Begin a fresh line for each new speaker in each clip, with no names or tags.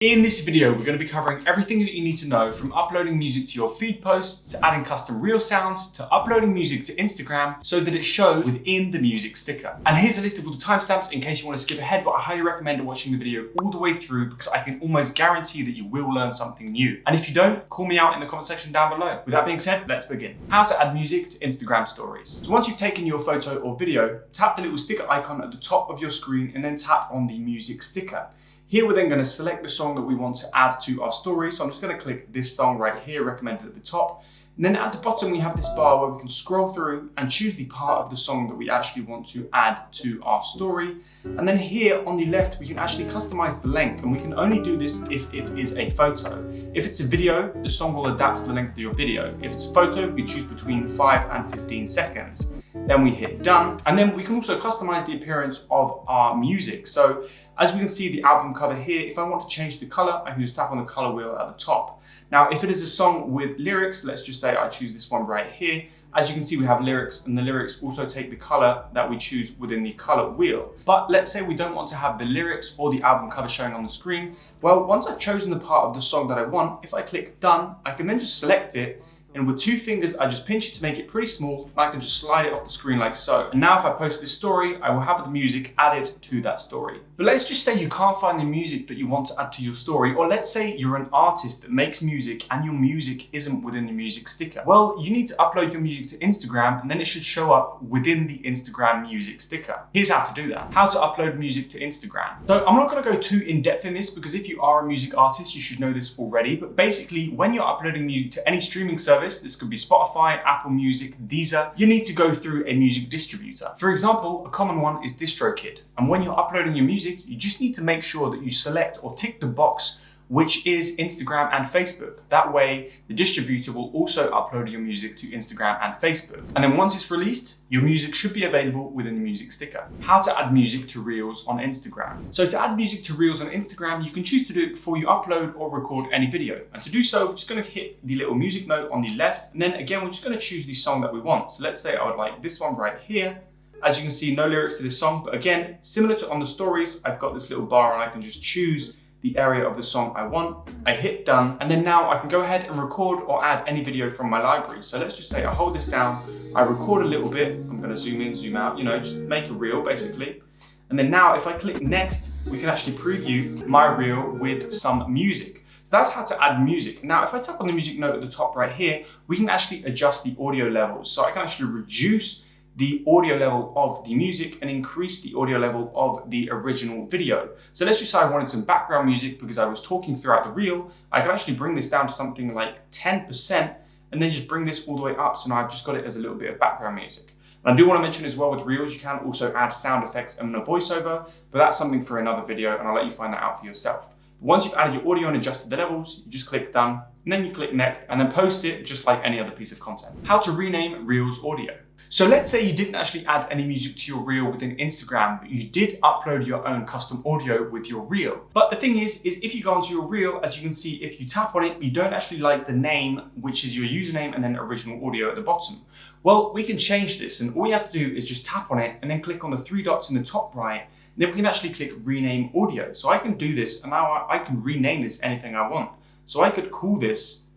In this video, we're going to be covering everything that you need to know from uploading music to your feed posts, to adding custom reel sounds, to uploading music to Instagram so that it shows within the music sticker. And here's a list of all the timestamps in case you want to skip ahead, but I highly recommend watching the video all the way through because I can almost guarantee that you will learn something new. And if you don't, call me out in the comment section down below. With that being said, let's begin. How to add music to Instagram stories. So once you've taken your photo or video, tap the little sticker icon at the top of your screen and then tap on the music sticker. Here we're then going to select the song that we want to add to our story. So I'm just going to click this song right here, recommended at the top. And then at the bottom, we have this bar where we can scroll through and choose the part of the song that we actually want to add to our story. And then here on the left, we can actually customize the length, and we can only do this if it is a photo. If it's a video, the song will adapt to the length of your video. If it's a photo, we choose between 5 and 15 seconds. Then we hit done. And then we can also customize the appearance of our music. So as we can see the album cover here, if I want to change the color, I can just tap on the color wheel at the top. Now, if it is a song with lyrics, let's just say I choose this one right here. As you can see, we have lyrics, and the lyrics also take the color that we choose within the color wheel. But let's say we don't want to have the lyrics or the album cover showing on the screen. Well, once I've chosen the part of the song that I want, if I click done, I can then just select it. And with 2 fingers, I just pinch it to make it pretty small, and I can just slide it off the screen like so. And now if I post this story, I will have the music added to that story. But let's just say you can't find the music that you want to add to your story, or let's say you're an artist that makes music and your music isn't within the music sticker. Well, you need to upload your music to Instagram, and then it should show up within the Instagram music sticker. Here's how to do that. How to upload music to Instagram. So I'm not gonna go too in depth in this because if you are a music artist, you should know this already. But basically, when you're uploading music to any streaming service, this could be Spotify, Apple Music, Deezer, you need to go through a music distributor. For example, a common one is DistroKid. And when you're uploading your music, you just need to make sure that you select or tick the box which is Instagram and Facebook. That way, the distributor will also upload your music to Instagram and Facebook. And then once it's released, your music should be available within the music sticker. How to add music to Reels on Instagram. So to add music to Reels on Instagram, you can choose to do it before you upload or record any video. And to do so, we're just gonna hit the little music note on the left. And then again, we're just gonna choose the song that we want. So let's say I would like this one right here. As you can see, no lyrics to this song, but again, similar to on the stories, I've got this little bar and I can just choose the area of the song I want. I hit done, and then now I can go ahead and record or add any video from my library. So let's just say I hold this down, I record a little bit, I'm gonna zoom in, zoom out, just make a reel basically. And then now if I click next, we can actually preview my reel with some music. So that's how to add music. Now, if I tap on the music note at the top right here, we can actually adjust the audio levels. So I can actually reduce the audio level of the music and increase the audio level of the original video. So let's just say I wanted some background music because I was talking throughout the reel. I can actually bring this down to something like 10% and then just bring this all the way up. So now I've just got it as a little bit of background music. And I do want to mention as well with Reels, you can also add sound effects and a voiceover, but that's something for another video and I'll let you find that out for yourself. Once you've added your audio and adjusted the levels, you just click done, and then you click next, and then post it just like any other piece of content. How to rename Reels audio. So let's say you didn't actually add any music to your reel within Instagram, but you did upload your own custom audio with your reel. But the thing is if you go onto your reel, as you can see, if you tap on it, you don't actually like the name, which is your username, and then original audio at the bottom. Well, we can change this, and all you have to do is just tap on it, and then click on the 3 dots in the top right. Then we can actually click rename audio. So I can do this, and now I can rename this anything I want. So I could call this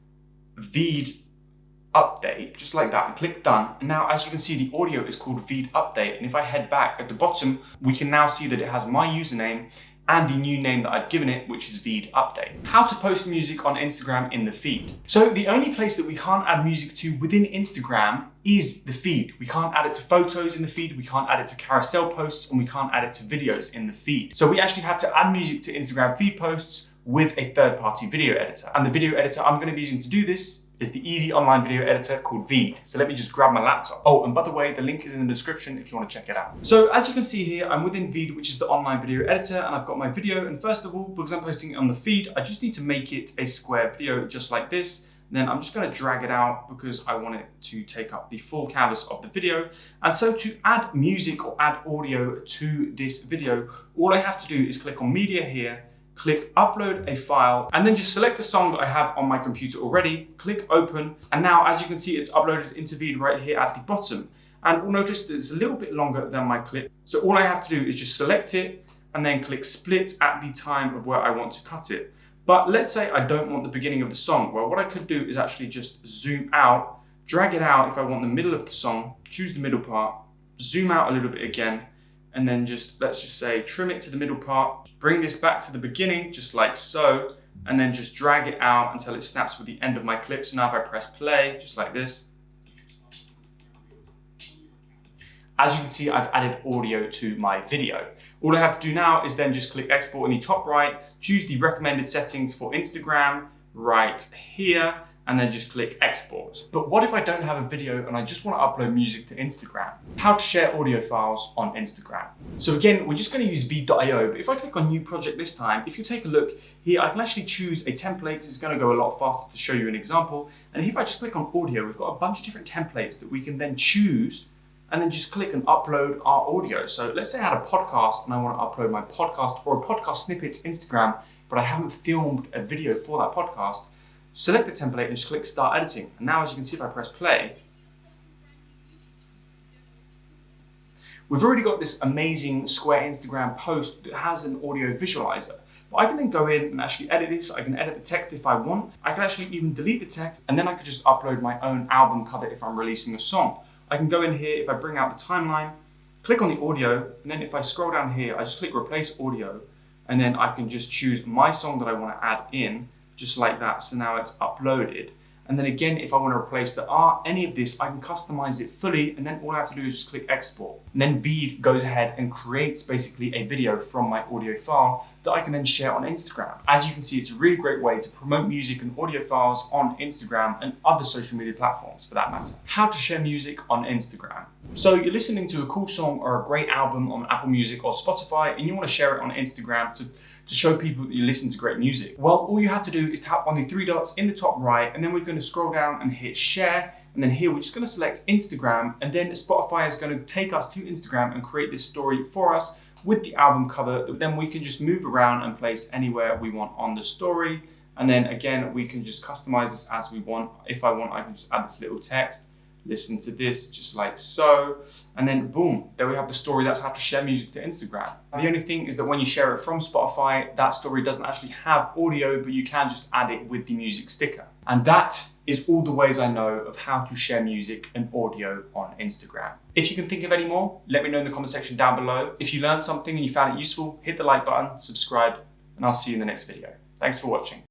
VEED update, just like that, and click done. And now, as you can see, the audio is called VEED update. And if I head back at the bottom, we can now see that it has my username and the new name that I've given it, which is VEED update. How to post music on Instagram in the feed. So the only place that we can't add music to within Instagram is the feed. We can't add it to photos in the feed, we can't add it to carousel posts, and we can't add it to videos in the feed. So we actually have to add music to Instagram feed posts with a third-party video editor. And the video editor I'm gonna be using to do this is the easy online video editor called VEED. So let me just grab my laptop. Oh, and by the way, the link is in the description if you want to check it out. So as you can see here, I'm within VEED, which is the online video editor, and I've got my video. And first of all, because I'm posting it on the feed, I just need to make it a square video just like this. And then I'm just going to drag it out because I want it to take up the full canvas of the video. And so to add music or add audio to this video, all I have to do is click on media here, click upload a file, and then just select a song that I have on my computer already, click open, and now as you can see, it's uploaded into VEED right here at the bottom. And we'll notice that it's a little bit longer than my clip. So all I have to do is just select it and then click split at the time of where I want to cut it. But let's say I don't want the beginning of the song. Well, what I could do is actually just zoom out, drag it out if I want the middle of the song, choose the middle part, zoom out a little bit again, and then let's just say trim it to the middle part, bring this back to the beginning, just like so, and then just drag it out until it snaps with the end of my clip. So now if I press play, just like this, as you can see, I've added audio to my video. All I have to do now is then just click export in the top right, choose the recommended settings for Instagram right here, and then just click export. But what if I don't have a video and I just want to upload music to Instagram? How to share audio files on Instagram. So again, we're just going to use VEED.io, but if I click on new project this time, if you take a look here, I can actually choose a template because it's going to go a lot faster to show you an example. And if I just click on audio, we've got a bunch of different templates that we can then choose and then just click and upload our audio. So let's say I had a podcast and I want to upload my podcast or a podcast snippet to Instagram, but I haven't filmed a video for that podcast. Select the template and just click start editing. And now as you can see, if I press play, we've already got this amazing square Instagram post that has an audio visualizer. But I can then go in and actually edit this. I can edit the text if I want. I can actually even delete the text, and then I could just upload my own album cover if I'm releasing a song. I can go in here, if I bring out the timeline, click on the audio, and then if I scroll down here, I just click replace audio, and then I can just choose my song that I want to add in, just like that. So now it's uploaded. And then again, if I want to replace the art, any of this, I can customize it fully, and then all I have to do is just click export. And then VEED goes ahead and creates basically a video from my audio file that I can then share on Instagram. As you can see, it's a really great way to promote music and audio files on Instagram and other social media platforms for that matter. How to share music on Instagram. So you're listening to a cool song or a great album on Apple Music or Spotify, and you want to share it on Instagram to show people that you listen to great music. Well, all you have to do is tap on the three dots in the top right, and then we're going to scroll down and hit share. And then here we're just going to select Instagram, and then Spotify is going to take us to Instagram and create this story for us with the album cover that then we can just move around and place anywhere we want on the story. And then again, we can just customize this as we want. If I want, I can just add this little text. Listen to this just like so, and then boom, there we have the story. That's how to share music to Instagram. The only thing is that when you share it from Spotify, that story doesn't actually have audio, but you can just add it with the music sticker. And that is all the ways I know of how to share music and audio on Instagram. If you can think of any more, let me know in the comment section down below. If you learned something and you found it useful, hit the like button, subscribe, and I'll see you in the next video. Thanks for watching.